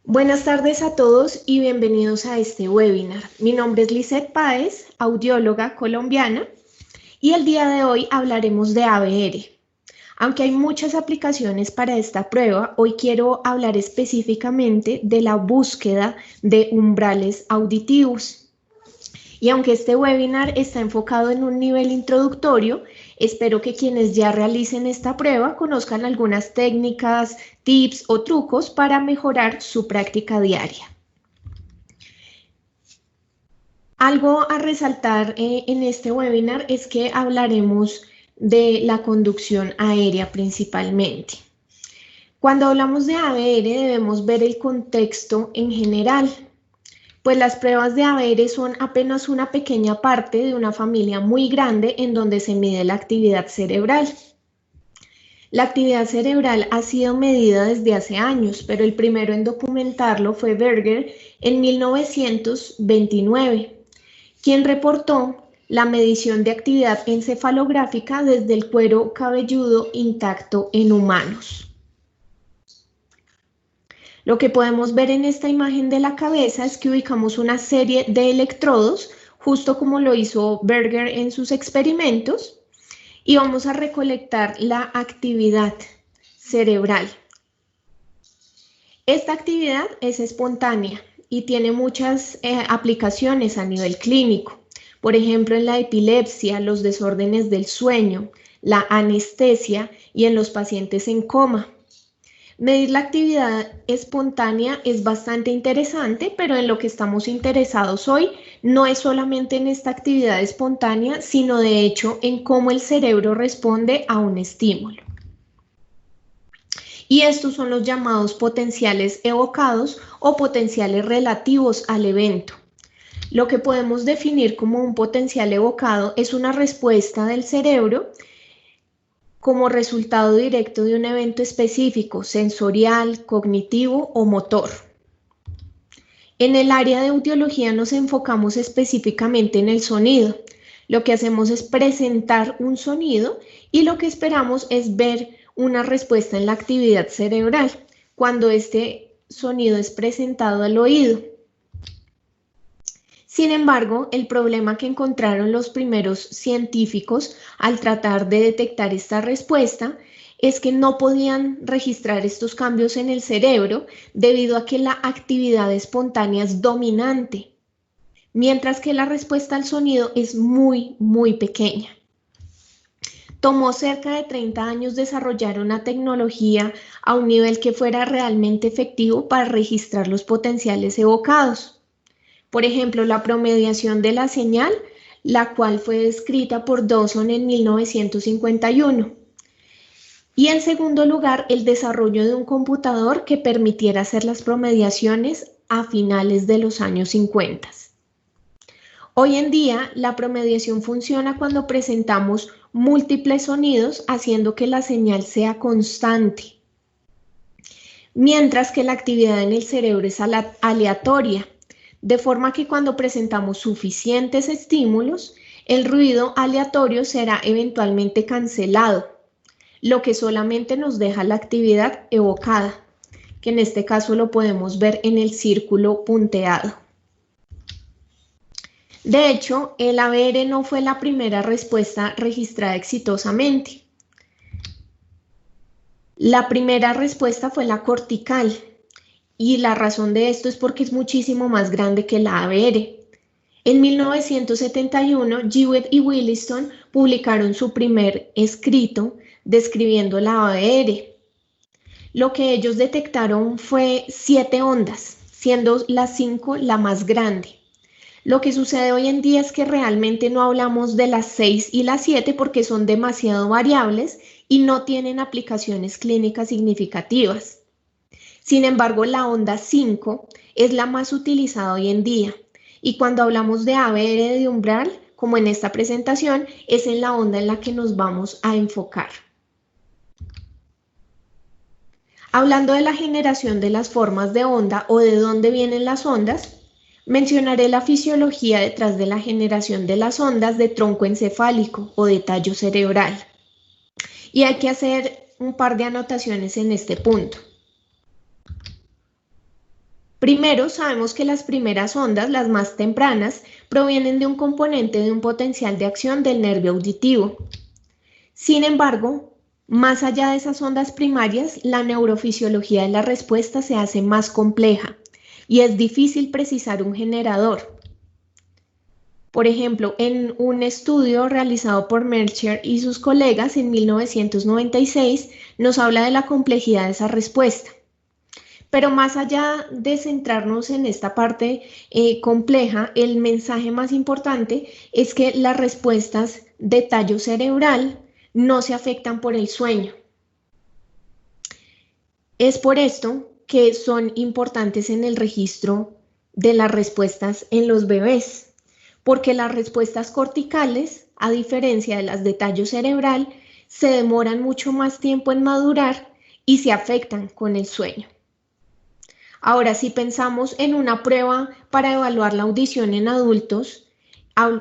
Buenas tardes a todos y bienvenidos a este webinar. Mi nombre es Lisette Páez, audióloga colombiana, y el día de hoy hablaremos de ABR. Aunque hay muchas aplicaciones para esta prueba, hoy quiero hablar específicamente de la búsqueda de umbrales auditivos. Y aunque este webinar está enfocado en un nivel introductorio, espero que quienes ya realicen esta prueba conozcan algunas técnicas, tips o trucos para mejorar su práctica diaria. Algo a resaltar en este webinar es que hablaremos de la conducción aérea principalmente. Cuando hablamos de ABR debemos ver el contexto en general, pues las pruebas de ABR son apenas una pequeña parte de una familia muy grande en donde se mide la actividad cerebral. La actividad cerebral ha sido medida desde hace años, pero el primero en documentarlo fue Berger en 1929, quien reportó la medición de actividad encefalográfica desde el cuero cabelludo intacto en humanos. Lo que podemos ver en esta imagen de la cabeza es que ubicamos una serie de electrodos, justo como lo hizo Berger en sus experimentos, y vamos a recolectar la actividad cerebral. Esta actividad es espontánea y tiene muchas aplicaciones a nivel clínico. Por ejemplo, en la epilepsia, los desórdenes del sueño, la anestesia y en los pacientes en coma. Medir la actividad espontánea es bastante interesante, pero en lo que estamos interesados hoy no es solamente en esta actividad espontánea, sino de hecho en cómo el cerebro responde a un estímulo. Y estos son los llamados potenciales evocados o potenciales relativos al evento. Lo que podemos definir como un potencial evocado es una respuesta del cerebro como resultado directo de un evento específico, sensorial, cognitivo o motor. En el área de audiología nos enfocamos específicamente en el sonido. Lo que hacemos es presentar un sonido y lo que esperamos es ver una respuesta en la actividad cerebral cuando este sonido es presentado al oído. Sin embargo, el problema que encontraron los primeros científicos al tratar de detectar esta respuesta es que no podían registrar estos cambios en el cerebro debido a que la actividad espontánea es dominante, mientras que la respuesta al sonido es muy pequeña. Tomó cerca de 30 años desarrollar una tecnología a un nivel que fuera realmente efectivo para registrar los potenciales evocados. Por ejemplo, la promediación de la señal, la cual fue descrita por Dawson en 1951. Y en segundo lugar, el desarrollo de un computador que permitiera hacer las promediaciones a finales de los años 50. Hoy en día, la promediación funciona cuando presentamos múltiples sonidos haciendo que la señal sea constante, mientras que la actividad en el cerebro es aleatoria. De forma que cuando presentamos suficientes estímulos, el ruido aleatorio será eventualmente cancelado, lo que solamente nos deja la actividad evocada, que en este caso lo podemos ver en el círculo punteado. De hecho, el ABR no fue la primera respuesta registrada exitosamente. La primera respuesta fue la cortical. Y la razón de esto es porque es muchísimo más grande que la ABR. En 1971, Jewett y Williston publicaron su primer escrito describiendo la ABR. Lo que ellos detectaron fue 7 ondas, siendo la 5 la más grande. Lo que sucede hoy en día es que realmente no hablamos de las 6 y las 7 porque son demasiado variables y no tienen aplicaciones clínicas significativas. Sin embargo, la onda 5 es la más utilizada hoy en día y cuando hablamos de ABR de umbral, como en esta presentación, es en la onda en la que nos vamos a enfocar. Hablando de la generación de las formas de onda o de dónde vienen las ondas, mencionaré la fisiología detrás de la generación de las ondas de tronco encefálico o de tallo cerebral. Y hay que hacer un par de anotaciones en este punto. Primero, sabemos que las primeras ondas, las más tempranas, provienen de un componente de un potencial de acción del nervio auditivo. Sin embargo, más allá de esas ondas primarias, la neurofisiología de la respuesta se hace más compleja y es difícil precisar un generador. Por ejemplo, en un estudio realizado por Mercer y sus colegas en 1996, nos habla de la complejidad de esa respuesta. Pero más allá de centrarnos en esta parte compleja, el mensaje más importante es que las respuestas de tallo cerebral no se afectan por el sueño. Es por esto que son importantes en el registro de las respuestas en los bebés, porque las respuestas corticales, a diferencia de las de tallo cerebral, se demoran mucho más tiempo en madurar y se afectan con el sueño. Ahora, si pensamos en una prueba para evaluar la audición en adultos,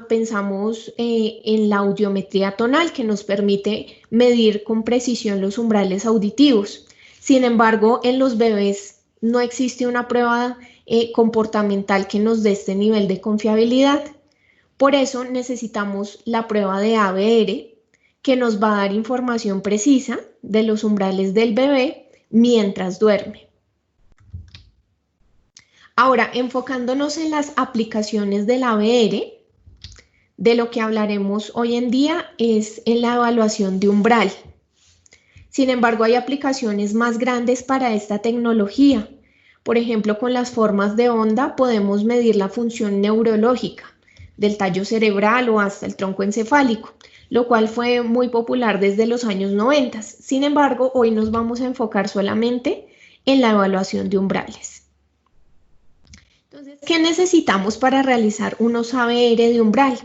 pensamos en la audiometría tonal, que nos permite medir con precisión los umbrales auditivos. Sin embargo, en los bebés no existe una prueba comportamental que nos dé este nivel de confiabilidad. Por eso necesitamos la prueba de ABR, que nos va a dar información precisa de los umbrales del bebé mientras duerme. Ahora, enfocándonos en las aplicaciones del ABR, de lo que hablaremos hoy en día es en la evaluación de umbral. Sin embargo, hay aplicaciones más grandes para esta tecnología. Por ejemplo, con las formas de onda podemos medir la función neurológica del tallo cerebral o hasta el tronco encefálico, lo cual fue muy popular desde los años 90. Sin embargo, hoy nos vamos a enfocar solamente en la evaluación de umbrales. Entonces, ¿qué necesitamos para realizar unos ABR de umbral?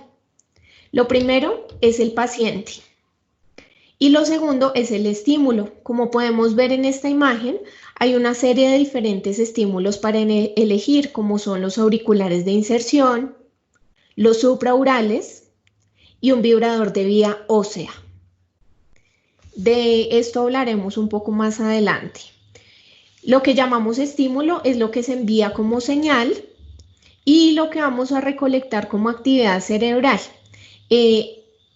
Lo primero es el paciente y lo segundo es el estímulo. Como podemos ver en esta imagen, hay una serie de diferentes estímulos para elegir, como son los auriculares de inserción, los supraurales y un vibrador de vía ósea. De esto hablaremos un poco más adelante. Lo que llamamos estímulo es lo que se envía como señal y lo que vamos a recolectar como actividad cerebral.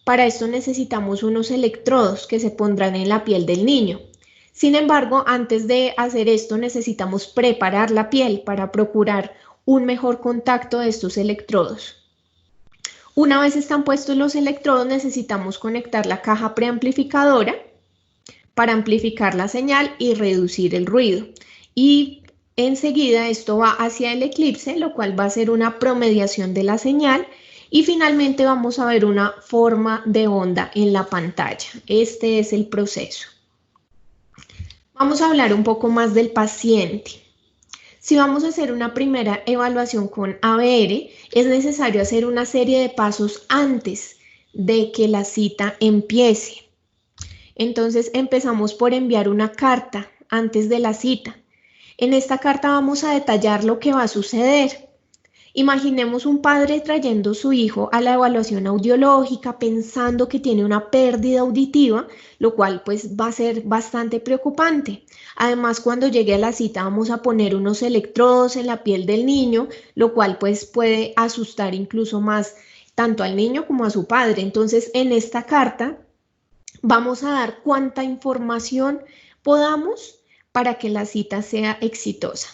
Para esto necesitamos unos electrodos que se pondrán en la piel del niño. Sin embargo, antes de hacer esto necesitamos preparar la piel para procurar un mejor contacto de estos electrodos. Una vez están puestos los electrodos, necesitamos conectar la caja preamplificadora para amplificar la señal y reducir el ruido. Y enseguida esto va hacia el eclipse, lo cual va a ser una promediación de la señal. Y finalmente vamos a ver una forma de onda en la pantalla. Este es el proceso. Vamos a hablar un poco más del paciente. Si vamos a hacer una primera evaluación con ABR, es necesario hacer una serie de pasos antes de que la cita empiece. Entonces empezamos por enviar una carta antes de la cita. En esta carta vamos a detallar lo que va a suceder. Imaginemos un padre trayendo a su hijo a la evaluación audiológica pensando que tiene una pérdida auditiva, lo cual pues va a ser bastante preocupante. Además, cuando llegue a la cita vamos a poner unos electrodos en la piel del niño, lo cual pues puede asustar incluso más tanto al niño como a su padre. Entonces, en esta carta vamos a dar cuánta información podamos para que la cita sea exitosa.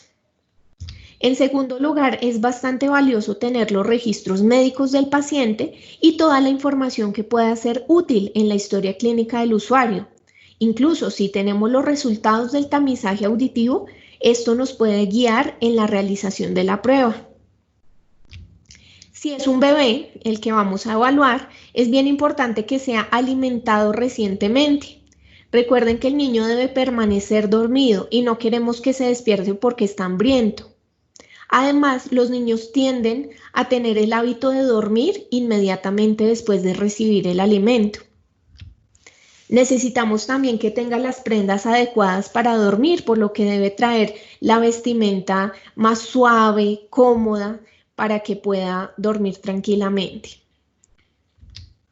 En segundo lugar, es bastante valioso tener los registros médicos del paciente y toda la información que pueda ser útil en la historia clínica del usuario. Incluso si tenemos los resultados del tamizaje auditivo, esto nos puede guiar en la realización de la prueba. Si es un bebé el que vamos a evaluar, es bien importante que sea alimentado recientemente. Recuerden que el niño debe permanecer dormido y no queremos que se despierte porque está hambriento. Además, los niños tienden a tener el hábito de dormir inmediatamente después de recibir el alimento. Necesitamos también que tenga las prendas adecuadas para dormir, por lo que debe traer la vestimenta más suave, cómoda, para que pueda dormir tranquilamente.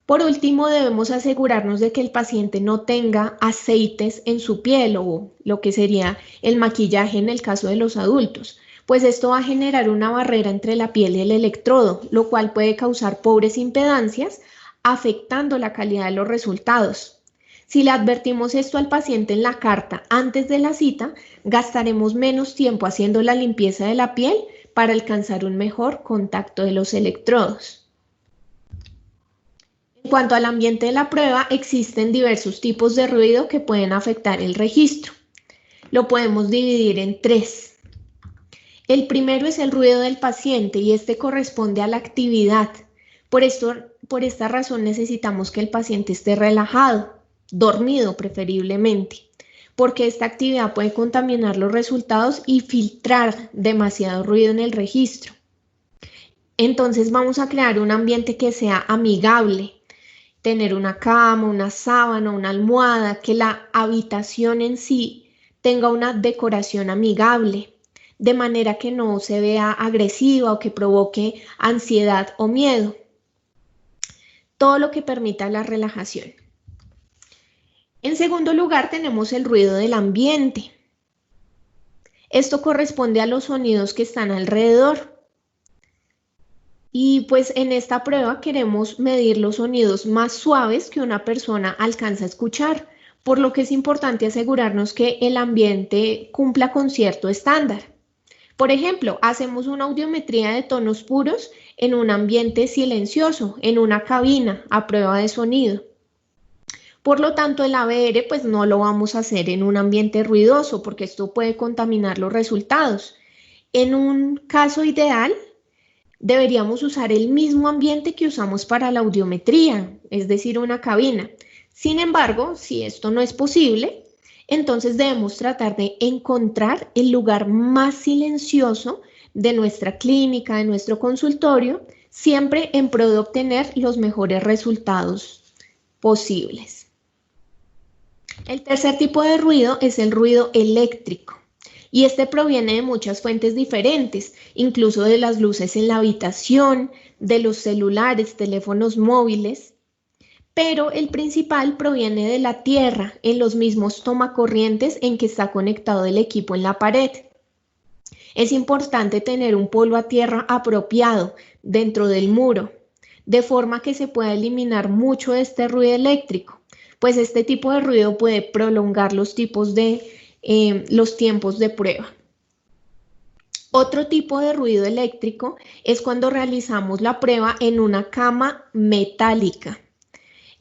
Por último, debemos asegurarnos de que el paciente no tenga aceites en su piel o lo que sería el maquillaje en el caso de los adultos, pues esto va a generar una barrera entre la piel y el electrodo, lo cual puede causar pobres impedancias, afectando la calidad de los resultados. Si le advertimos esto al paciente en la carta antes de la cita, gastaremos menos tiempo haciendo la limpieza de la piel para alcanzar un mejor contacto de los electrodos. En cuanto al ambiente de la prueba, existen diversos tipos de ruido que pueden afectar el registro. Lo podemos dividir en 3. El primero es el ruido del paciente y este corresponde a la actividad. Por esta razón necesitamos que el paciente esté relajado, dormido preferiblemente, porque esta actividad puede contaminar los resultados y filtrar demasiado ruido en el registro. Entonces vamos a crear un ambiente que sea amigable, tener una cama, una sábana, una almohada, que la habitación en sí tenga una decoración amigable, de manera que no se vea agresiva o que provoque ansiedad o miedo. Todo lo que permita la relajación. En segundo lugar, tenemos el ruido del ambiente. Esto corresponde a los sonidos que están alrededor. Y pues en esta prueba queremos medir los sonidos más suaves que una persona alcanza a escuchar, por lo que es importante asegurarnos que el ambiente cumpla con cierto estándar. Por ejemplo, hacemos una audiometría de tonos puros en un ambiente silencioso, en una cabina a prueba de sonido. Por lo tanto, el ABR pues no lo vamos a hacer en un ambiente ruidoso porque esto puede contaminar los resultados. En un caso ideal, deberíamos usar el mismo ambiente que usamos para la audiometría, es decir, una cabina. Sin embargo, si esto no es posible, entonces debemos tratar de encontrar el lugar más silencioso de nuestra clínica, de nuestro consultorio, siempre en pro de obtener los mejores resultados posibles. El tercer tipo de ruido es el ruido eléctrico. Y este proviene de muchas fuentes diferentes, incluso de las luces en la habitación, de los celulares, teléfonos móviles, pero el principal proviene de la tierra, en los mismos tomacorrientes en que está conectado el equipo en la pared. Es importante tener un polo a tierra apropiado dentro del muro, de forma que se pueda eliminar mucho de este ruido eléctrico, pues este tipo de ruido puede prolongar los tiempos de prueba. Otro tipo de ruido eléctrico es cuando realizamos la prueba en una cama metálica.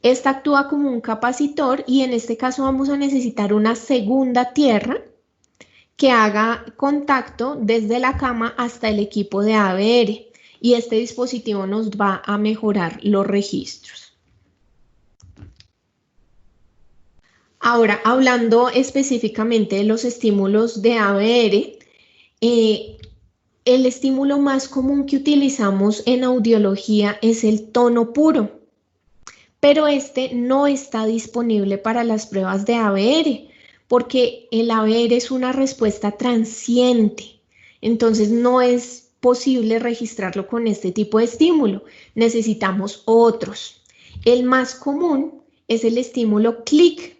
Esta actúa como un capacitor y en este caso vamos a necesitar una segunda tierra que haga contacto desde la cama hasta el equipo de ABR y este dispositivo nos va a mejorar los registros. Ahora, hablando específicamente de los estímulos de ABR, el estímulo más común que utilizamos en audiología es el tono puro, pero este no está disponible para las pruebas de ABR, porque el ABR es una respuesta transiente, entonces no es posible registrarlo con este tipo de estímulo, necesitamos otros. El más común es el estímulo clic.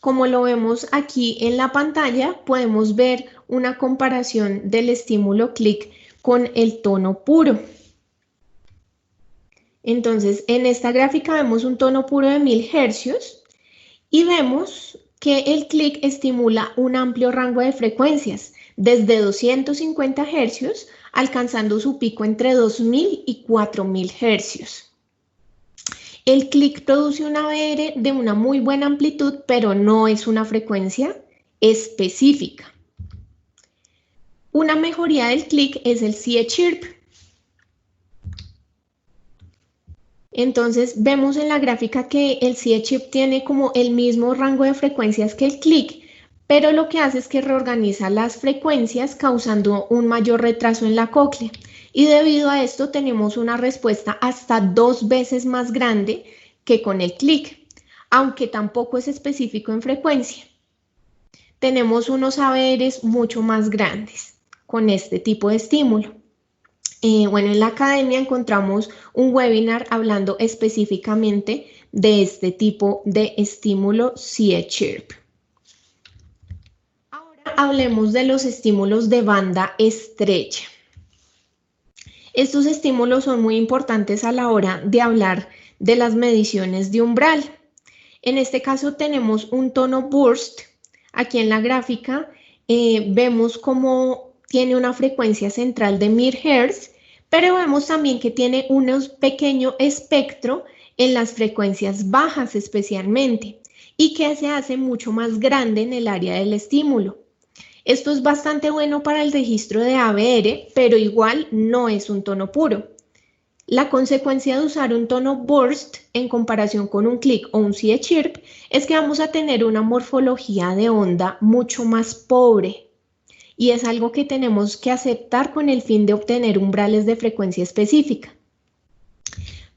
Como lo vemos aquí en la pantalla, podemos ver una comparación del estímulo clic con el tono puro. Entonces, en esta gráfica vemos un tono puro de 1000 Hz y vemos que el clic estimula un amplio rango de frecuencias, desde 250 Hz, alcanzando su pico entre 2000 y 4000 Hz. El clic produce un ABR de una muy buena amplitud, pero no es una frecuencia específica. Una mejoría del clic es el CE-chirp. Entonces vemos en la gráfica que el CE-chirp tiene como el mismo rango de frecuencias que el clic, pero lo que hace es que reorganiza las frecuencias causando un mayor retraso en la cóclea. Y debido a esto tenemos una respuesta hasta 2 veces más grande que con el clic, aunque tampoco es específico en frecuencia. Tenemos unos ABRs mucho más grandes con este tipo de estímulo. Bueno, en la academia encontramos un webinar hablando específicamente de este tipo de estímulo CE-chirp. Ahora hablemos de los estímulos de banda estrecha. Estos estímulos son muy importantes a la hora de hablar de las mediciones de umbral. En este caso tenemos un tono burst. Aquí en la gráfica vemos cómo tiene una frecuencia central de 1000 Hz, pero vemos también que tiene un pequeño espectro en las frecuencias bajas especialmente, y que se hace mucho más grande en el área del estímulo. Esto es bastante bueno para el registro de ABR, pero igual no es un tono puro. La consecuencia de usar un tono burst en comparación con un click o un C-chirp es que vamos a tener una morfología de onda mucho más pobre, y es algo que tenemos que aceptar con el fin de obtener umbrales de frecuencia específica.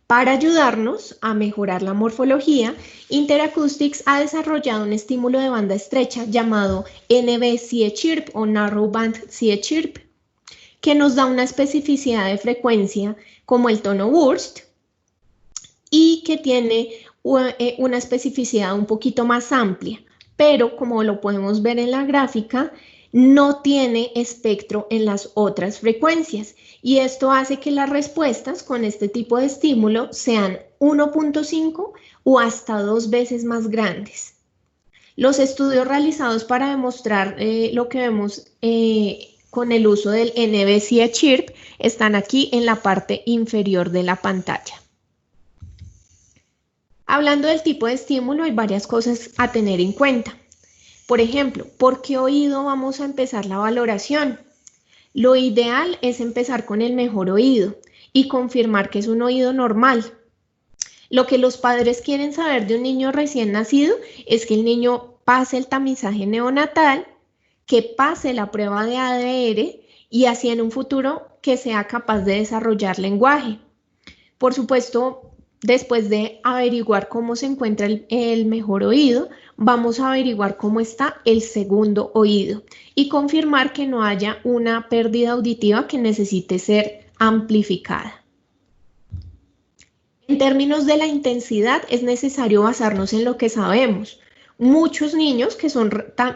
Para ayudarnos a mejorar la morfología, Interacoustics ha desarrollado un estímulo de banda estrecha llamado NB-C-chirp o Narrow Band C-chirp, que nos da una especificidad de frecuencia como el tono burst y que tiene una especificidad un poquito más amplia, pero como lo podemos ver en la gráfica, no tiene espectro en las otras frecuencias, y esto hace que las respuestas con este tipo de estímulo sean 1.5 o hasta 2 veces más grandes. Los estudios realizados para demostrar lo que vemos con el uso del NB-C-chirp están aquí en la parte inferior de la pantalla. Hablando del tipo de estímulo, hay varias cosas a tener en cuenta. Por ejemplo, ¿por qué oído vamos a empezar la valoración? Lo ideal es empezar con el mejor oído y confirmar que es un oído normal. Lo que los padres quieren saber de un niño recién nacido es que el niño pase el tamizaje neonatal, que pase la prueba de ADR y así en un futuro que sea capaz de desarrollar lenguaje. Por supuesto, después de averiguar cómo se encuentra el mejor oído, vamos a averiguar cómo está el segundo oído y confirmar que no haya una pérdida auditiva que necesite ser amplificada. En términos de la intensidad, es necesario basarnos en lo que sabemos. Muchos niños que son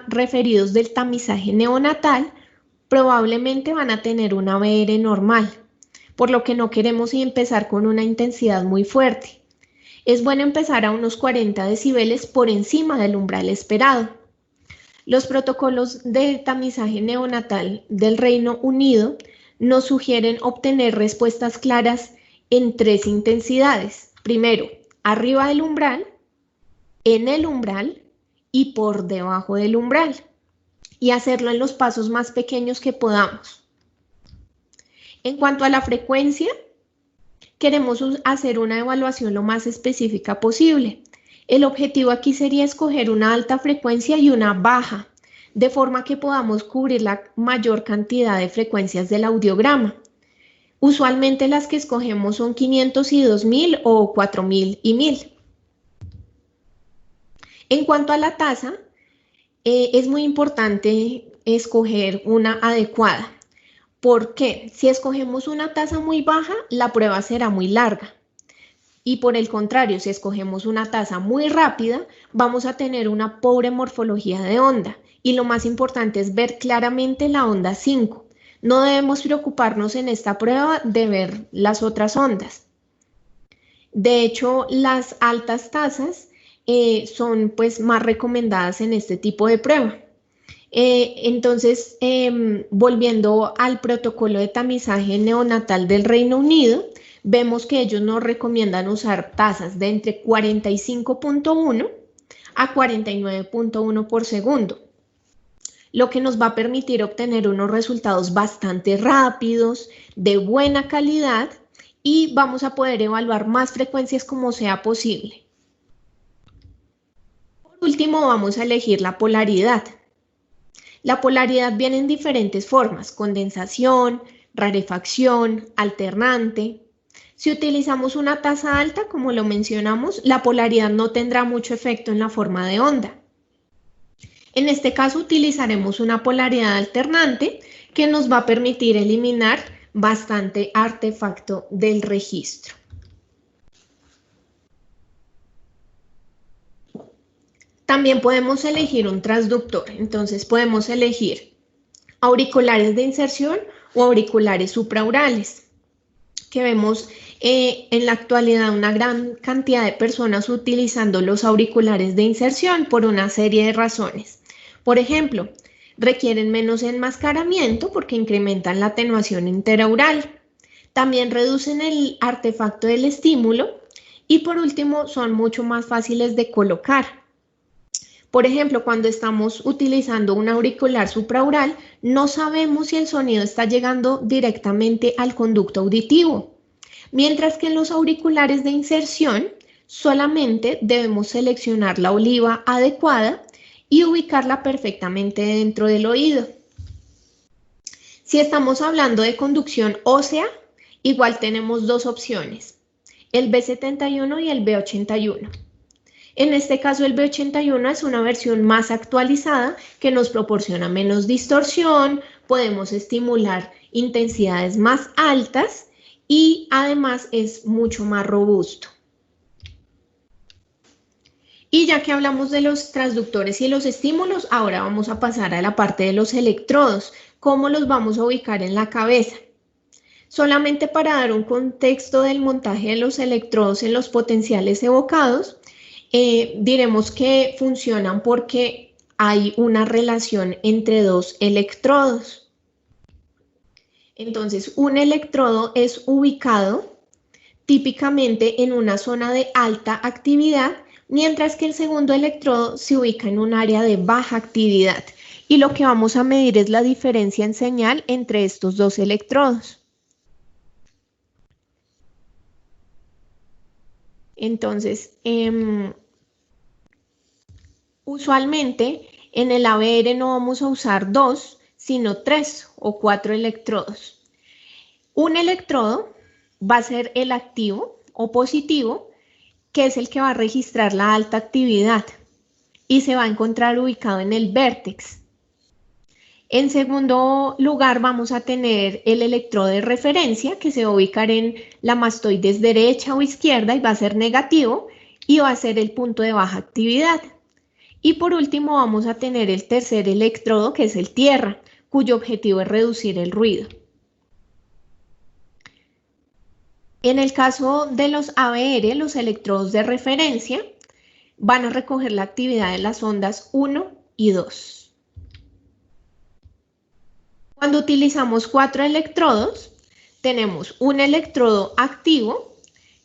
referidos del tamizaje neonatal probablemente van a tener una ABR normal, por lo que no queremos empezar con una intensidad muy fuerte. Es bueno empezar a unos 40 decibeles por encima del umbral esperado. Los protocolos de tamizaje neonatal del Reino Unido nos sugieren obtener respuestas claras en 3 intensidades. Primero, arriba del umbral, en el umbral y por debajo del umbral, y hacerlo en los pasos más pequeños que podamos. En cuanto a la frecuencia, queremos hacer una evaluación lo más específica posible. El objetivo aquí sería escoger una alta frecuencia y una baja, de forma que podamos cubrir la mayor cantidad de frecuencias del audiograma. Usualmente las que escogemos son 500 y 2000 o 4000 y 1000. En cuanto a la tasa, es muy importante escoger una adecuada. ¿Por qué? Si escogemos una tasa muy baja, la prueba será muy larga. Y por el contrario, si escogemos una tasa muy rápida, vamos a tener una pobre morfología de onda. Y lo más importante es ver claramente la onda 5. No debemos preocuparnos en esta prueba de ver las otras ondas. De hecho, las altas tasas son pues más recomendadas en este tipo de prueba. Entonces, volviendo al protocolo de tamizaje neonatal del Reino Unido, vemos que ellos nos recomiendan usar tasas de entre 45.1 a 49.1 por segundo, lo que nos va a permitir obtener unos resultados bastante rápidos, de buena calidad, y vamos a poder evaluar más frecuencias como sea posible. Por último, vamos a elegir la polaridad. La polaridad viene en diferentes formas: condensación, rarefacción, alternante. Si utilizamos una tasa alta, como lo mencionamos, la polaridad no tendrá mucho efecto en la forma de onda. En este caso utilizaremos una polaridad alternante que nos va a permitir eliminar bastante artefacto del registro. También podemos elegir un transductor, entonces podemos elegir auriculares de inserción o auriculares supraorales, que vemos en la actualidad una gran cantidad de personas utilizando los auriculares de inserción por una serie de razones. Por ejemplo, requieren menos enmascaramiento porque incrementan la atenuación interaural. También reducen el artefacto del estímulo y por último son mucho más fáciles de colocar. Por ejemplo, cuando estamos utilizando un auricular supraoral, no sabemos si el sonido está llegando directamente al conducto auditivo, mientras que en los auriculares de inserción solamente debemos seleccionar la oliva adecuada y ubicarla perfectamente dentro del oído. Si estamos hablando de conducción ósea, igual tenemos dos opciones, el B71 y el B81. En este caso el B81 es una versión más actualizada que nos proporciona menos distorsión, podemos estimular intensidades más altas y además es mucho más robusto. Y ya que hablamos de los transductores y los estímulos, ahora vamos a pasar a la parte de los electrodos. ¿Cómo los vamos a ubicar en la cabeza? Solamente para dar un contexto del montaje de los electrodos en los potenciales evocados, diremos que funcionan porque hay una relación entre dos electrodos. Entonces, un electrodo es ubicado típicamente en una zona de alta actividad, mientras que el segundo electrodo se ubica en un área de baja actividad. Y lo que vamos a medir es la diferencia en señal entre estos dos electrodos. Entonces, usualmente en el ABR no vamos a usar 2, sino 3 o 4 electrodos. Un electrodo va a ser el activo o positivo, que es el que va a registrar la alta actividad y se va a encontrar ubicado en el vértex. En segundo lugar vamos a tener el electrodo de referencia, que se va a ubicar en la mastoides derecha o izquierda y va a ser negativo y va a ser el punto de baja actividad. Y por último vamos a tener el tercer electrodo, que es el tierra, cuyo objetivo es reducir el ruido. En el caso de los ABR, los electrodos de referencia van a recoger la actividad de las ondas 1 y 2. Cuando utilizamos 4 electrodos, tenemos un electrodo activo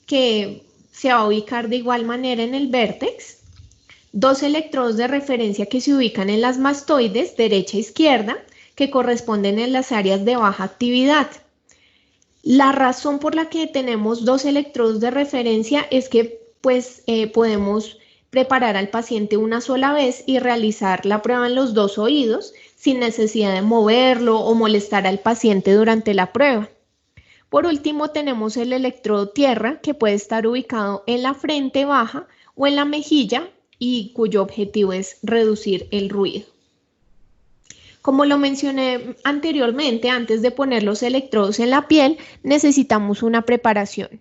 que se va a ubicar de igual manera en el vértex, 2 electrodos de referencia que se ubican en las mastoides derecha e izquierda, que corresponden en las áreas de baja actividad. La razón por la que tenemos 2 electrodos de referencia es que podemos preparar al paciente una sola vez y realizar la prueba en los 2 oídos sin necesidad de moverlo o molestar al paciente durante la prueba. Por último, tenemos el electrodo tierra, que puede estar ubicado en la frente baja o en la mejilla y cuyo objetivo es reducir el ruido. Como lo mencioné anteriormente, antes de poner los electrodos en la piel, necesitamos una preparación.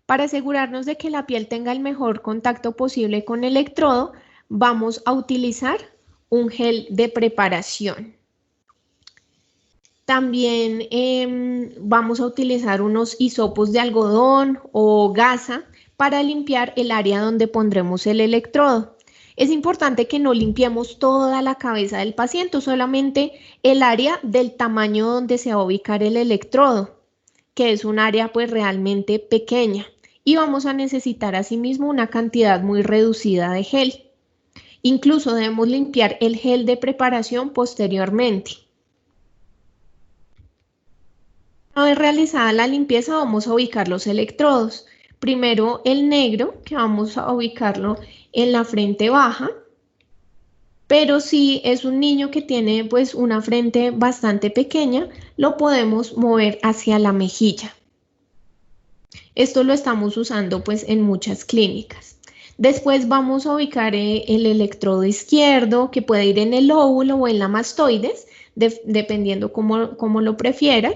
Para asegurarnos de que la piel tenga el mejor contacto posible con el electrodo, vamos a utilizar un gel de preparación. También vamos a utilizar unos hisopos de algodón o gasa para limpiar el área donde pondremos el electrodo. Es importante que no limpiemos toda la cabeza del paciente, solamente el área del tamaño donde se va a ubicar el electrodo, que es un área pues realmente pequeña. Y vamos a necesitar asimismo una cantidad muy reducida de gel. Incluso debemos limpiar el gel de preparación posteriormente. Una vez realizada la limpieza, vamos a ubicar los electrodos. Primero el negro, que vamos a ubicarlo en la frente baja. Pero si es un niño que tiene pues una frente bastante pequeña, lo podemos mover hacia la mejilla. Esto lo estamos usando pues en muchas clínicas. Después vamos a ubicar el electrodo izquierdo, que puede ir en el óvulo o en la mastoides, dependiendo cómo lo prefieran.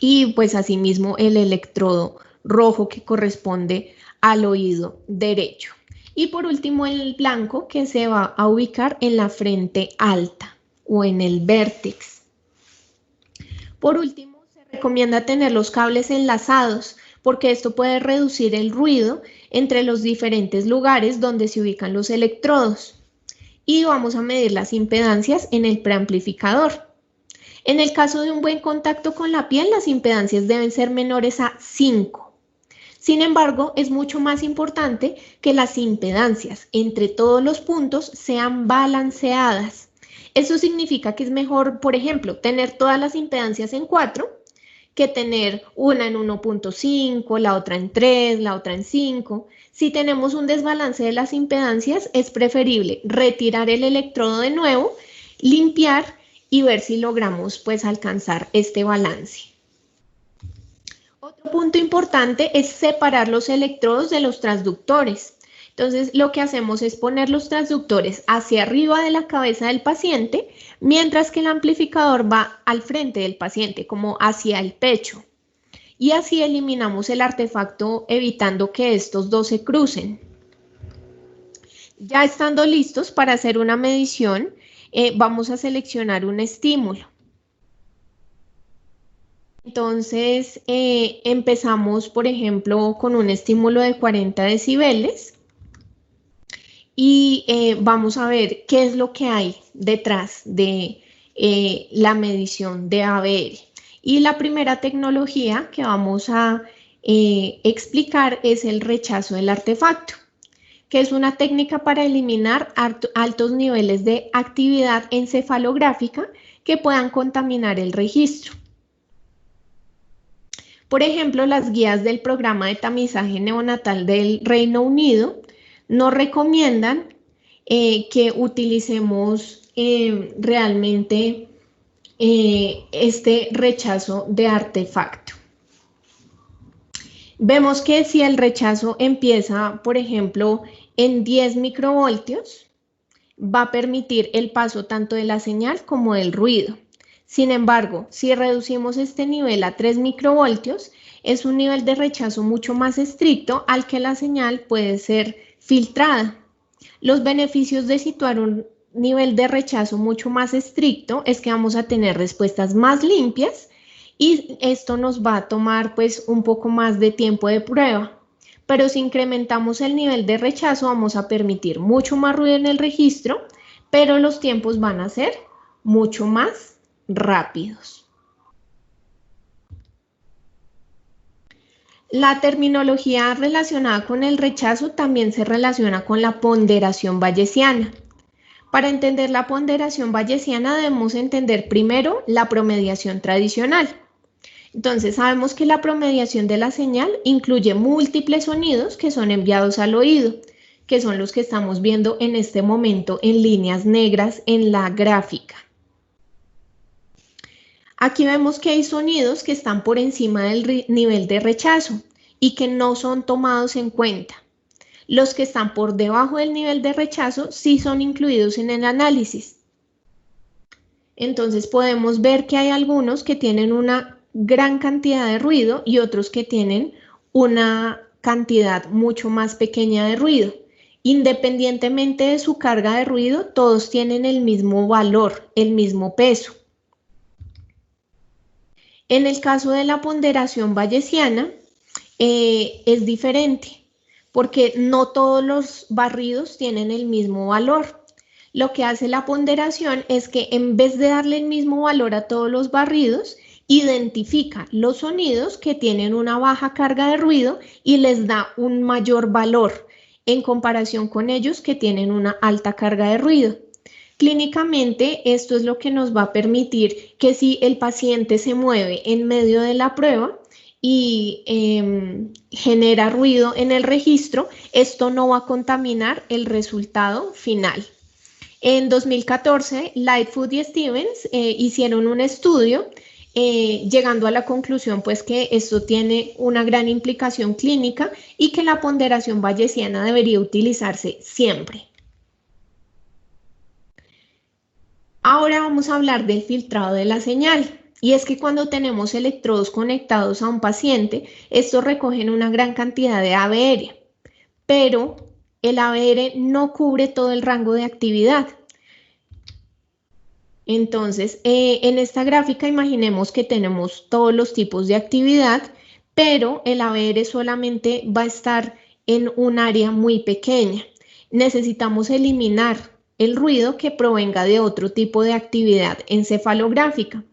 Y pues asimismo el electrodo rojo, que corresponde al oído derecho. Y por último el blanco, que se va a ubicar en la frente alta o en el vértex. Por último, se recomienda tener los cables enlazados porque esto puede reducir el ruido entre los diferentes lugares donde se ubican los electrodos. Y vamos a medir las impedancias en el preamplificador. En el caso de un buen contacto con la piel, las impedancias deben ser menores a 5. Sin embargo, es mucho más importante que las impedancias entre todos los puntos sean balanceadas. Eso significa que es mejor, por ejemplo, tener todas las impedancias en 4 que tener una en 1.5, la otra en 3, la otra en 5. Si tenemos un desbalance de las impedancias, es preferible retirar el electrodo de nuevo, limpiar y ver si logramos pues alcanzar este balance. Otro punto importante es separar los electrodos de los transductores. Entonces, lo que hacemos es poner los transductores hacia arriba de la cabeza del paciente, mientras que el amplificador va al frente del paciente, como hacia el pecho. Y así eliminamos el artefacto, evitando que estos dos se crucen. Ya estando listos para hacer una medición, vamos a seleccionar un estímulo. Entonces, empezamos, por ejemplo, con un estímulo de 40 decibeles. Y vamos a ver qué es lo que hay detrás de la medición de ABR. Y la primera tecnología que vamos a explicar es el rechazo del artefacto, que es una técnica para eliminar altos niveles de actividad encefalográfica que puedan contaminar el registro. Por ejemplo, las guías del programa de tamizaje neonatal del Reino Unido nos recomiendan que utilicemos realmente este rechazo de artefacto. Vemos que si el rechazo empieza, por ejemplo, en 10 microvoltios, va a permitir el paso tanto de la señal como del ruido. Sin embargo, si reducimos este nivel a 3 microvoltios, es un nivel de rechazo mucho más estricto al que la señal puede ser filtrada. Los beneficios de situar un nivel de rechazo mucho más estricto es que vamos a tener respuestas más limpias y esto nos va a tomar pues un poco más de tiempo de prueba. Pero si incrementamos el nivel de rechazo vamos a permitir mucho más ruido en el registro, pero los tiempos van a ser mucho más rápidos. La terminología relacionada con el rechazo también se relaciona con la ponderación bayesiana. Para entender la ponderación bayesiana debemos entender primero la promediación tradicional. Entonces sabemos que la promediación de la señal incluye múltiples sonidos que son enviados al oído, que son los que estamos viendo en este momento en líneas negras en la gráfica. Aquí vemos que hay sonidos que están por encima del nivel de rechazo y que no son tomados en cuenta. Los que están por debajo del nivel de rechazo sí son incluidos en el análisis. Entonces podemos ver que hay algunos que tienen una gran cantidad de ruido y otros que tienen una cantidad mucho más pequeña de ruido. Independientemente de su carga de ruido, todos tienen el mismo valor, el mismo peso. En el caso de la ponderación bayesiana, es diferente, porque no todos los barridos tienen el mismo valor. Lo que hace la ponderación es que en vez de darle el mismo valor a todos los barridos, identifica los sonidos que tienen una baja carga de ruido y les da un mayor valor en comparación con ellos que tienen una alta carga de ruido. Clínicamente, esto es lo que nos va a permitir que si el paciente se mueve en medio de la prueba y genera ruido en el registro, esto no va a contaminar el resultado final. En 2014, Lightfoot y Stevens hicieron un estudio llegando a la conclusión pues que esto tiene una gran implicación clínica y que la ponderación bayesiana debería utilizarse siempre. Ahora vamos a hablar del filtrado de la señal. Y es que cuando tenemos electrodos conectados a un paciente, estos recogen una gran cantidad de ABR, pero el ABR no cubre todo el rango de actividad. Entonces, en esta gráfica imaginemos que tenemos todos los tipos de actividad, pero el ABR solamente va a estar en un área muy pequeña. Necesitamos eliminar el ruido que provenga de otro tipo de actividad encefalográfica.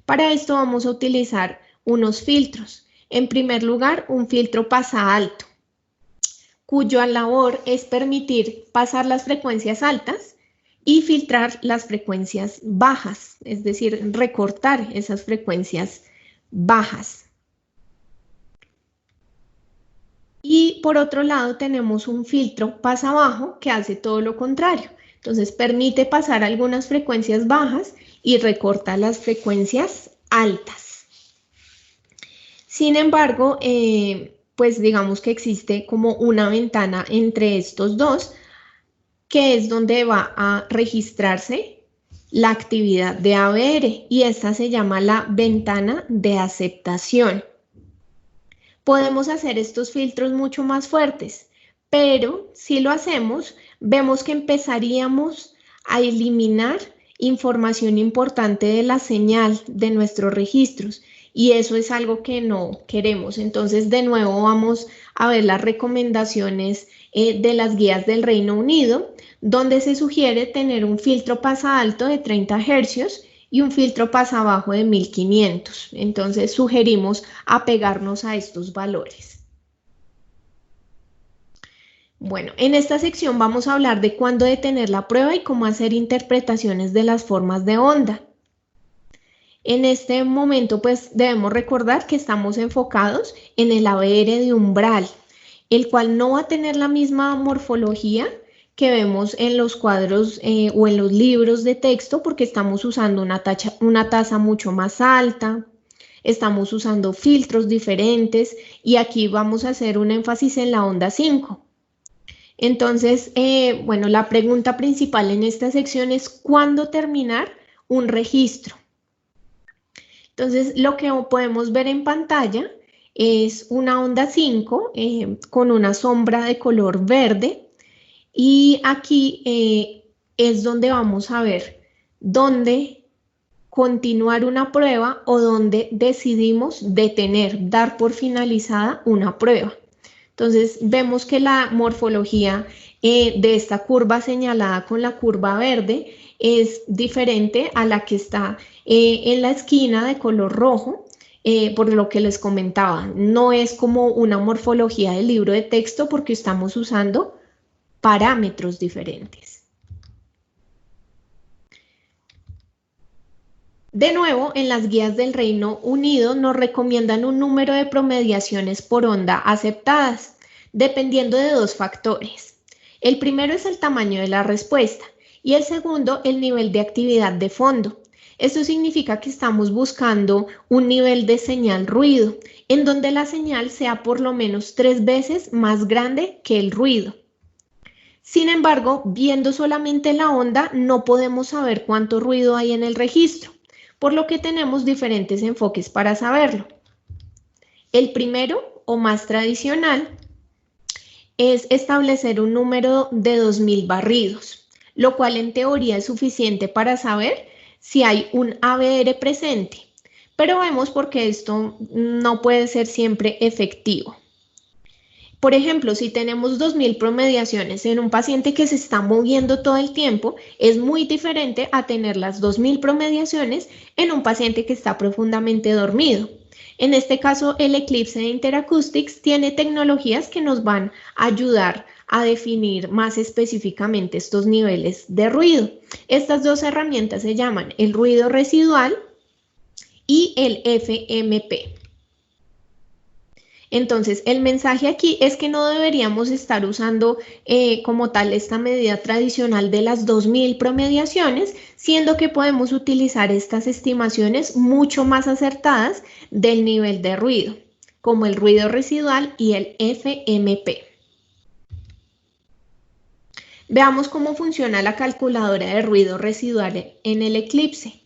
Para esto vamos a utilizar unos filtros. En primer lugar, un filtro pasa alto, cuya labor es permitir pasar las frecuencias altas y filtrar las frecuencias bajas, es decir, recortar esas frecuencias bajas. Y por otro lado tenemos un filtro pasa bajo que hace todo lo contrario. Entonces permite pasar algunas frecuencias bajas y recorta las frecuencias altas. Sin embargo, pues digamos que existe como una ventana entre estos dos, que es donde va a registrarse la actividad de ABR, y esta se llama la ventana de aceptación. Podemos hacer estos filtros mucho más fuertes, pero si lo hacemos, vemos que empezaríamos a eliminar información importante de la señal de nuestros registros, y eso es algo que no queremos. Entonces, de nuevo, vamos a ver las recomendaciones de las guías del Reino Unido, donde se sugiere tener un filtro pasa alto de 30 Hz y un filtro pasa bajo de 1500. Entonces sugerimos apegarnos a estos valores. Bueno, en esta sección vamos a hablar de cuándo detener la prueba y cómo hacer interpretaciones de las formas de onda. En este momento, pues debemos recordar que estamos enfocados en el ABR de umbral, el cual no va a tener la misma morfología que vemos en los cuadros o en los libros de texto, porque estamos usando una tasa mucho más alta, estamos usando filtros diferentes, y aquí vamos a hacer un énfasis en la onda 5. Entonces, bueno, la pregunta principal en esta sección es ¿cuándo terminar un registro? Entonces, lo que podemos ver en pantalla es una onda 5 con una sombra de color verde. Y aquí es donde vamos a ver dónde continuar una prueba o dónde decidimos detener, dar por finalizada una prueba. Entonces vemos que la morfología de esta curva señalada con la curva verde es diferente a la que está en la esquina de color rojo. Por lo que les comentaba, no es como una morfología del libro de texto porque estamos usando parámetros diferentes. De nuevo, en las guías del Reino Unido nos recomiendan un número de promediaciones por onda aceptadas, dependiendo de dos factores. El primero es el tamaño de la respuesta y el segundo, el nivel de actividad de fondo. Esto significa que estamos buscando un nivel de señal ruido, en donde la señal sea por lo menos 3 veces más grande que el ruido. Sin embargo, viendo solamente la onda, no podemos saber cuánto ruido hay en el registro, por lo que tenemos diferentes enfoques para saberlo. El primero, o más tradicional, es establecer un número de 2000 barridos, lo cual en teoría es suficiente para saber si hay un ABR presente, pero vemos por qué esto no puede ser siempre efectivo. Por ejemplo, si tenemos 2000 promediaciones en un paciente que se está moviendo todo el tiempo, es muy diferente a tener las 2000 promediaciones en un paciente que está profundamente dormido. En este caso, el Eclipse de Interacoustics tiene tecnologías que nos van a ayudar a definir más específicamente estos niveles de ruido. Estas dos herramientas se llaman el ruido residual y el FMP. Entonces, el mensaje aquí es que no deberíamos estar usando como tal esta medida tradicional de las 2000 promediaciones, siendo que podemos utilizar estas estimaciones mucho más acertadas del nivel de ruido, como el ruido residual y el FMP. Veamos cómo funciona la calculadora de ruido residual en el Eclipse.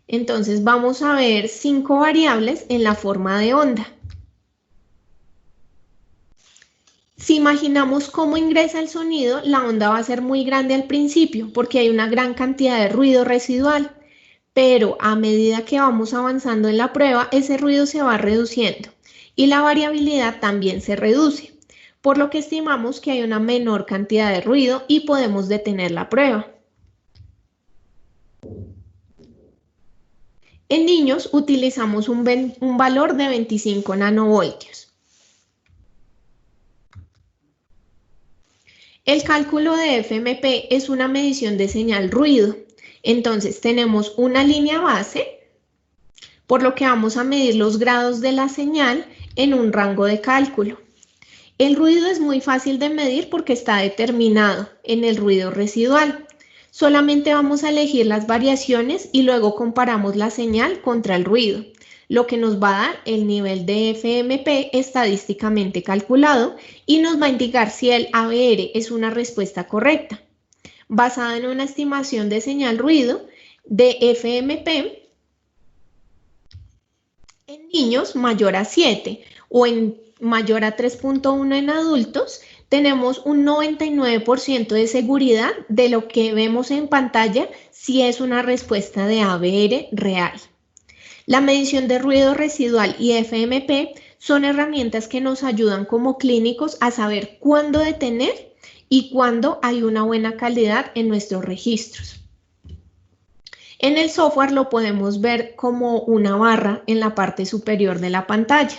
Entonces, vamos a ver 5 variables en la forma de onda. Si imaginamos cómo ingresa el sonido, la onda va a ser muy grande al principio porque hay una gran cantidad de ruido residual, pero a medida que vamos avanzando en la prueba, ese ruido se va reduciendo y la variabilidad también se reduce, por lo que estimamos que hay una menor cantidad de ruido y podemos detener la prueba. En niños utilizamos un valor de 25 nanovoltios. El cálculo de FMP es una medición de señal ruido. Entonces tenemos una línea base, por lo que vamos a medir los grados de la señal en un rango de cálculo. El ruido es muy fácil de medir porque está determinado en el ruido residual. Solamente vamos a elegir las variaciones y luego comparamos la señal contra el ruido, lo que nos va a dar el nivel de FMP estadísticamente calculado y nos va a indicar si el ABR es una respuesta correcta, basada en una estimación de señal ruido de FMP en niños mayor a 7 o en mayor a 3.1 en adultos. Tenemos un 99% de seguridad de lo que vemos en pantalla si es una respuesta de ABR real. La medición de ruido residual y FMP son herramientas que nos ayudan como clínicos a saber cuándo detener y cuándo hay una buena calidad en nuestros registros. En el software lo podemos ver como una barra en la parte superior de la pantalla.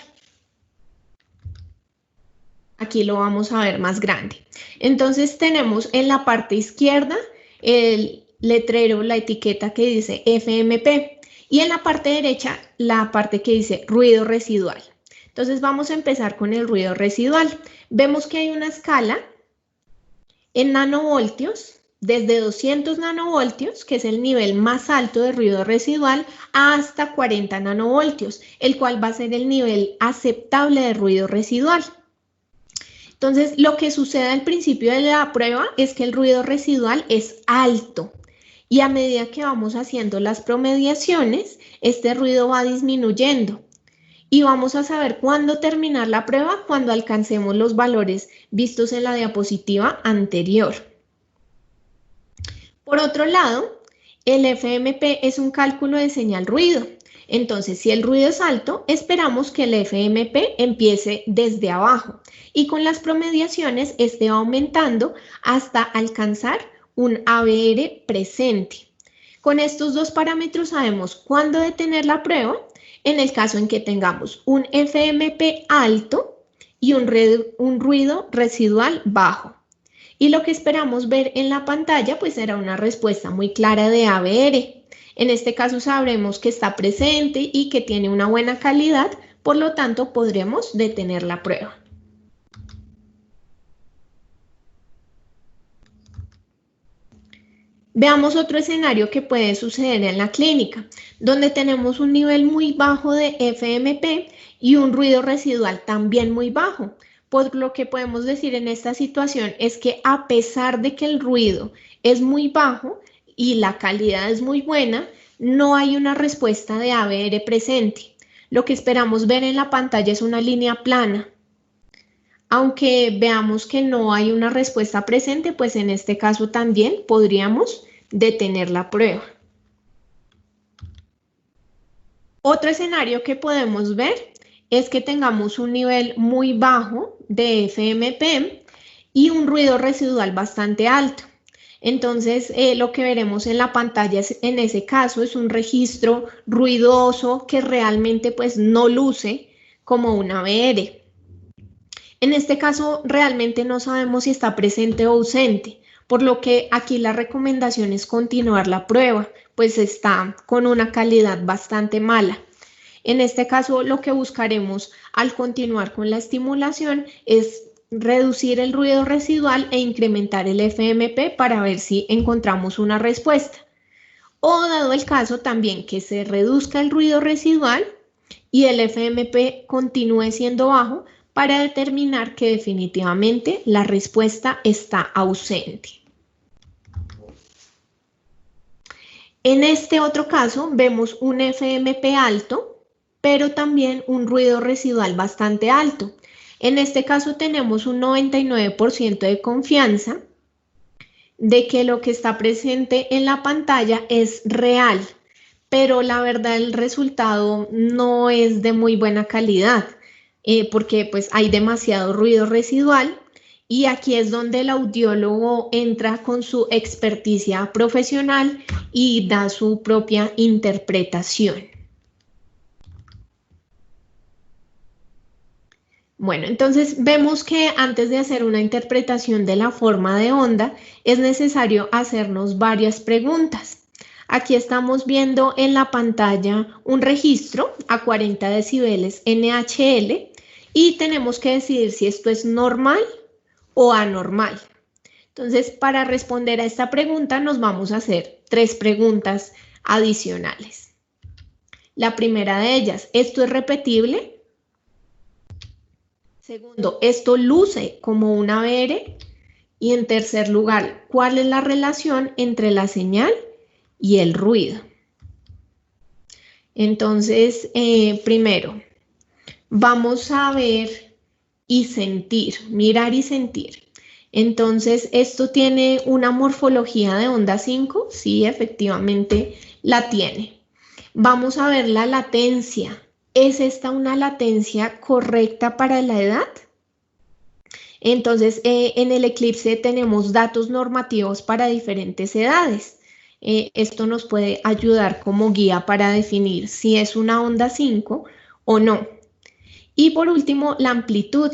Aquí lo vamos a ver más grande. Entonces tenemos en la parte izquierda el letrero, la etiqueta que dice FMP y en la parte derecha la parte que dice ruido residual. Entonces vamos a empezar con el ruido residual. Vemos que hay una escala en nanovoltios, desde 200 nanovoltios, que es el nivel más alto de ruido residual, hasta 40 nanovoltios, el cual va a ser el nivel aceptable de ruido residual. Entonces, lo que sucede al principio de la prueba es que el ruido residual es alto y a medida que vamos haciendo las promediaciones, este ruido va disminuyendo y vamos a saber cuándo terminar la prueba cuando alcancemos los valores vistos en la diapositiva anterior. Por otro lado, el FMP es un cálculo de señal ruido. Entonces, si el ruido es alto, esperamos que el FMP empiece desde abajo y con las promediaciones esté aumentando hasta alcanzar un ABR presente. Con estos dos parámetros sabemos cuándo detener la prueba en el caso en que tengamos un FMP alto y un ruido residual bajo. Y lo que esperamos ver en la pantalla pues será una respuesta muy clara de ABR. En este caso sabremos que está presente y que tiene una buena calidad, por lo tanto podremos detener la prueba. Veamos otro escenario que puede suceder en la clínica, donde tenemos un nivel muy bajo de FMP y un ruido residual también muy bajo. Pues lo que podemos decir en esta situación es que a pesar de que el ruido es muy bajo y la calidad es muy buena, no hay una respuesta de ABR presente. Lo que esperamos ver en la pantalla es una línea plana. Aunque veamos que no hay una respuesta presente, pues en este caso también podríamos detener la prueba. Otro escenario que podemos ver es que tengamos un nivel muy bajo de FMP y un ruido residual bastante alto. Entonces, lo que veremos en la pantalla en ese caso es un registro ruidoso que realmente pues no luce como un ABR. En este caso, realmente no sabemos si está presente o ausente, por lo que aquí la recomendación es continuar la prueba, pues está con una calidad bastante mala. En este caso, lo que buscaremos al continuar con la estimulación es reducir el ruido residual e incrementar el FMP para ver si encontramos una respuesta. O dado el caso también que se reduzca el ruido residual y el FMP continúe siendo bajo para determinar que definitivamente la respuesta está ausente. En este otro caso vemos un FMP alto, pero también un ruido residual bastante alto. En este caso tenemos un 99% de confianza de que lo que está presente en la pantalla es real, pero la verdad el resultado no es de muy buena calidad, porque pues hay demasiado ruido residual y aquí es donde el audiólogo entra con su experticia profesional y da su propia interpretación. Bueno, entonces vemos que antes de hacer una interpretación de la forma de onda, es necesario hacernos varias preguntas. Aquí estamos viendo en la pantalla un registro a 40 decibeles NHL y tenemos que decidir si esto es normal o anormal. Entonces, para responder a esta pregunta nos vamos a hacer 3 preguntas adicionales. La primera de ellas, ¿esto es repetible? Segundo, ¿esto luce como un ABR? Y en tercer lugar, ¿cuál es la relación entre la señal y el ruido? Entonces, primero, vamos a ver y sentir, mirar y sentir. Entonces, ¿esto tiene una morfología de onda 5? Sí, efectivamente la tiene. Vamos a ver la latencia. ¿Es esta una latencia correcta para la edad? Entonces, en el Eclipse tenemos datos normativos para diferentes edades. Esto nos puede ayudar como guía para definir si es una onda 5 o no. Y por último, la amplitud,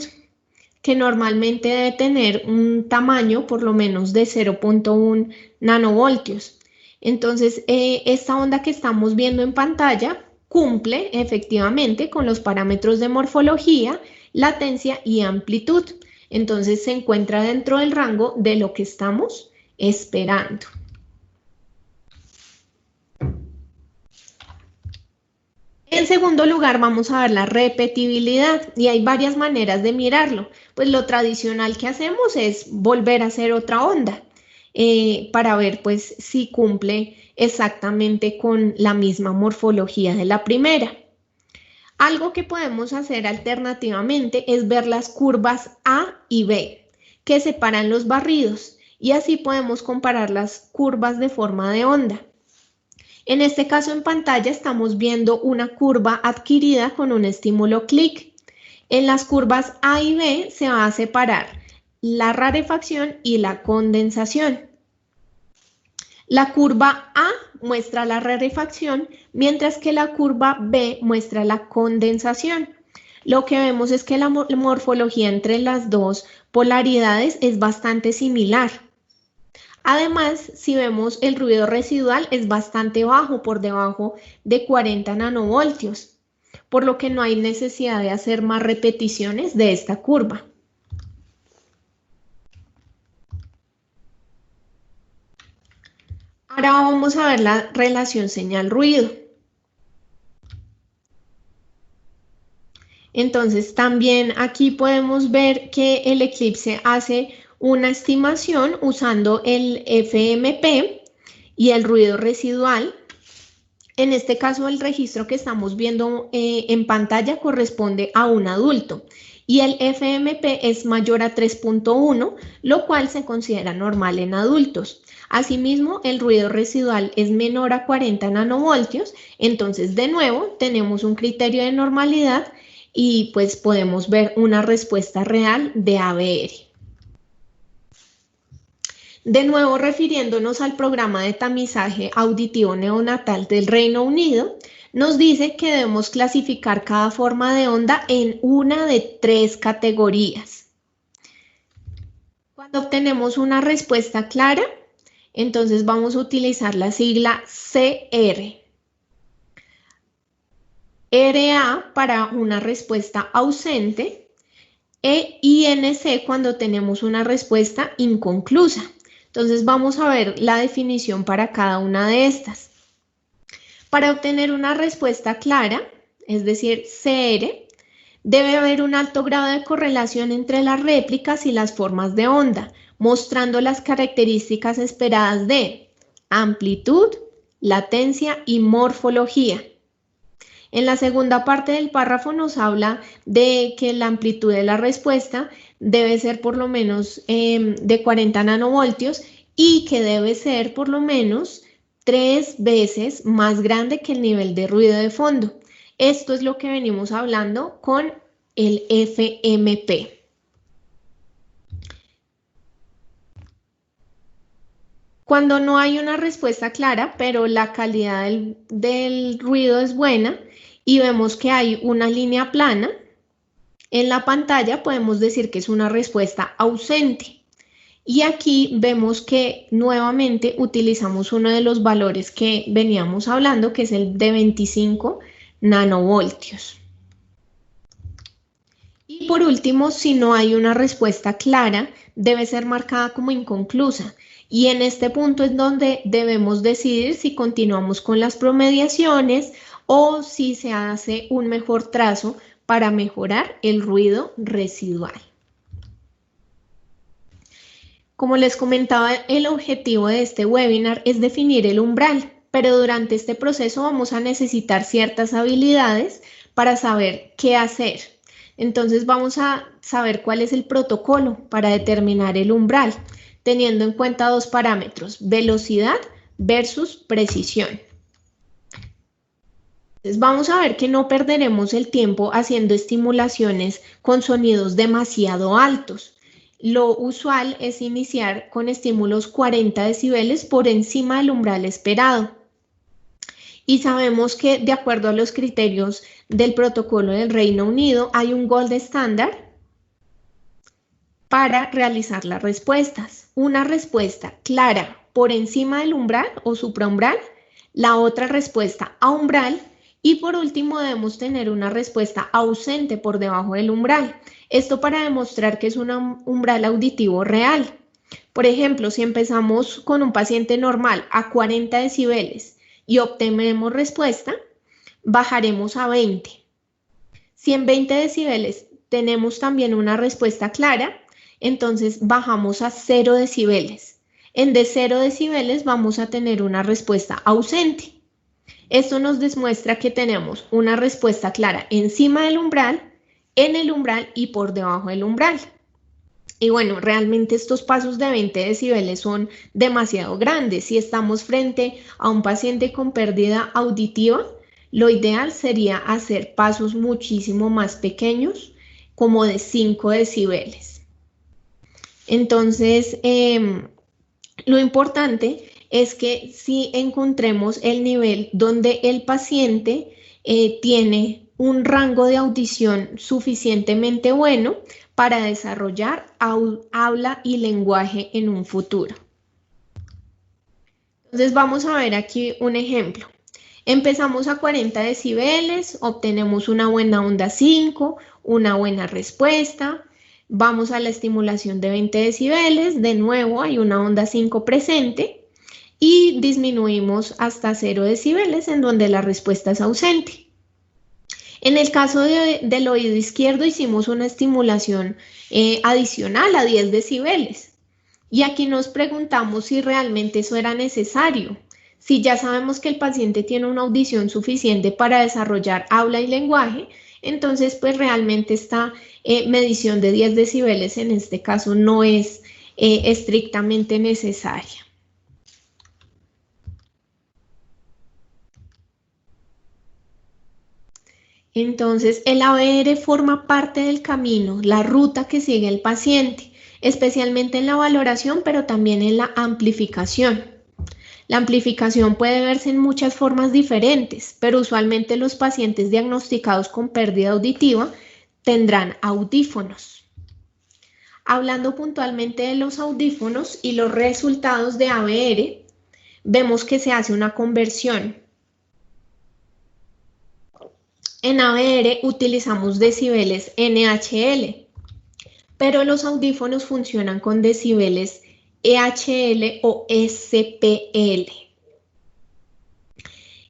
que normalmente debe tener un tamaño por lo menos de 0.1 nanovoltios. Entonces, esta onda que estamos viendo en pantalla cumple efectivamente con los parámetros de morfología, latencia y amplitud. Entonces, se encuentra dentro del rango de lo que estamos esperando. En segundo lugar, vamos a ver la repetibilidad y hay varias maneras de mirarlo. Pues lo tradicional que hacemos es volver a hacer otra onda para ver pues si cumple exactamente con la misma morfología de la primera. Algo que podemos hacer alternativamente es ver las curvas A y B que separan los barridos y así podemos comparar las curvas de forma de onda. En este caso en pantalla estamos viendo una curva adquirida con un estímulo clic. En las curvas A y B se va a separar la rarefacción y la condensación. La curva A muestra la rarefacción, mientras que la curva B muestra la condensación. Lo que vemos es que la morfología entre las dos polaridades es bastante similar. Además, si vemos el ruido residual es bastante bajo, por debajo de 40 nanovoltios, por lo que no hay necesidad de hacer más repeticiones de esta curva. Ahora vamos a ver la relación señal-ruido. Entonces, también aquí podemos ver que el Eclipse hace una estimación usando el FMP y el ruido residual. En este caso, el registro que estamos viendo en pantalla corresponde a un adulto y el FMP es mayor a 3.1, lo cual se considera normal en adultos. Asimismo, el ruido residual es menor a 40 nanovoltios, entonces de nuevo tenemos un criterio de normalidad y pues podemos ver una respuesta real de ABR. De nuevo, refiriéndonos al programa de tamizaje auditivo neonatal del Reino Unido, nos dice que debemos clasificar cada forma de onda en una de 3 categorías. Cuando obtenemos una respuesta clara, entonces vamos a utilizar la sigla CR. RA para una respuesta ausente e INC cuando tenemos una respuesta inconclusa. Entonces vamos a ver la definición para cada una de estas. Para obtener una respuesta clara, es decir, CR, debe haber un alto grado de correlación entre las réplicas y las formas de onda, mostrando las características esperadas de amplitud, latencia y morfología. En la segunda parte del párrafo nos habla de que la amplitud de la respuesta debe ser por lo menos de 40 nanovoltios y que debe ser por lo menos 3 veces más grande que el nivel de ruido de fondo. Esto es lo que venimos hablando con el FMP. Cuando no hay una respuesta clara, pero la calidad del ruido es buena y vemos que hay una línea plana en la pantalla, podemos decir que es una respuesta ausente. Y aquí vemos que nuevamente utilizamos uno de los valores que veníamos hablando, que es el de 25 nanovoltios. Y por último, si no hay una respuesta clara, debe ser marcada como inconclusa. Y en este punto es donde debemos decidir si continuamos con las promediaciones o si se hace un mejor trazo para mejorar el ruido residual. Como les comentaba, el objetivo de este webinar es definir el umbral, pero durante este proceso vamos a necesitar ciertas habilidades para saber qué hacer. Entonces vamos a saber cuál es el protocolo para determinar el umbral, teniendo en cuenta dos parámetros, velocidad versus precisión. Entonces vamos a ver que no perderemos el tiempo haciendo estimulaciones con sonidos demasiado altos. Lo usual es iniciar con estímulos 40 decibeles por encima del umbral esperado. Y sabemos que de acuerdo a los criterios del protocolo del Reino Unido hay un gold estándar para realizar las respuestas. Una respuesta clara por encima del umbral o supraumbral, la otra respuesta a umbral y por último debemos tener una respuesta ausente por debajo del umbral. Esto para demostrar que es un umbral auditivo real. Por ejemplo, si empezamos con un paciente normal a 40 decibeles y obtenemos respuesta, bajaremos a 20. Si en 20 decibeles tenemos también una respuesta clara, entonces bajamos a 0 decibeles. En de 0 decibeles vamos a tener una respuesta ausente. Esto nos demuestra que tenemos una respuesta clara encima del umbral, en el umbral y por debajo del umbral. Y bueno, realmente estos pasos de 20 decibeles son demasiado grandes. Si estamos frente a un paciente con pérdida auditiva, lo ideal sería hacer pasos muchísimo más pequeños, como de 5 decibeles. Entonces, lo importante es que si encontremos el nivel donde el paciente tiene un rango de audición suficientemente bueno para desarrollar habla y lenguaje en un futuro. Entonces vamos a ver aquí un ejemplo. Empezamos a 40 decibeles, obtenemos una buena onda 5, una buena respuesta. Vamos a la estimulación de 20 decibeles, de nuevo hay una onda 5 presente y disminuimos hasta 0 decibeles en donde la respuesta es ausente. En el caso del oído izquierdo hicimos una estimulación adicional a 10 decibeles y aquí nos preguntamos si realmente eso era necesario. Si ya sabemos que el paciente tiene una audición suficiente para desarrollar habla y lenguaje, entonces pues realmente esta medición de 10 decibeles en este caso no es estrictamente necesaria. Entonces, el ABR forma parte del camino, la ruta que sigue el paciente, especialmente en la valoración, pero también en la amplificación. La amplificación puede verse en muchas formas diferentes, pero usualmente los pacientes diagnosticados con pérdida auditiva tendrán audífonos. Hablando puntualmente de los audífonos y los resultados de ABR, vemos que se hace una conversión. En ABR utilizamos decibeles NHL, pero los audífonos funcionan con decibeles EHL o SPL.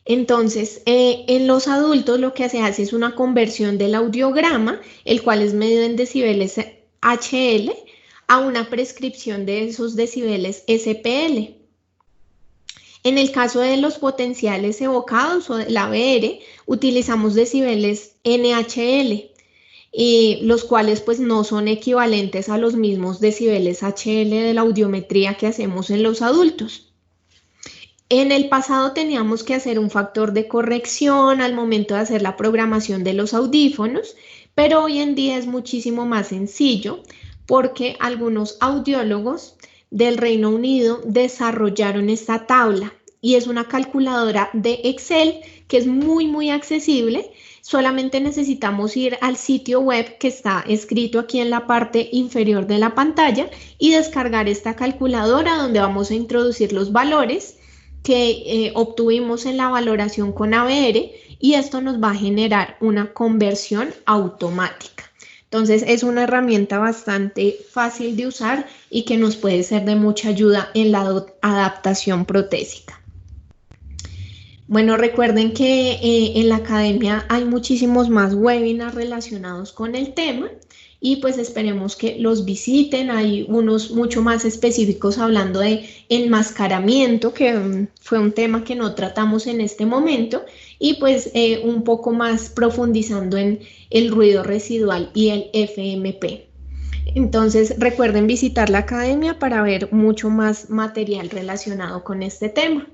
Entonces, en los adultos lo que se hace es una conversión del audiograma, el cual es medido en decibeles HL, a una prescripción de esos decibeles SPL. En el caso de los potenciales evocados o del ABR, utilizamos decibeles NHL, los cuales pues no son equivalentes a los mismos decibeles HL de la audiometría que hacemos en los adultos. En el pasado teníamos que hacer un factor de corrección al momento de hacer la programación de los audífonos, pero hoy en día es muchísimo más sencillo porque algunos audiólogos del Reino Unido desarrollaron esta tabla y es una calculadora de Excel que es muy accesible. Solamente necesitamos ir al sitio web que está escrito aquí en la parte inferior de la pantalla y descargar esta calculadora donde vamos a introducir los valores que obtuvimos en la valoración con ABR y esto nos va a generar una conversión automática. Entonces es una herramienta bastante fácil de usar y que nos puede ser de mucha ayuda en la adaptación protésica. Bueno, recuerden que en la academia hay muchísimos más webinars relacionados con el tema y pues esperemos que los visiten. Hay unos mucho más específicos hablando de enmascaramiento, que fue un tema que no tratamos en este momento, y pues un poco más profundizando en el ruido residual y el FMP. Entonces recuerden visitar la academia para ver mucho más material relacionado con este tema.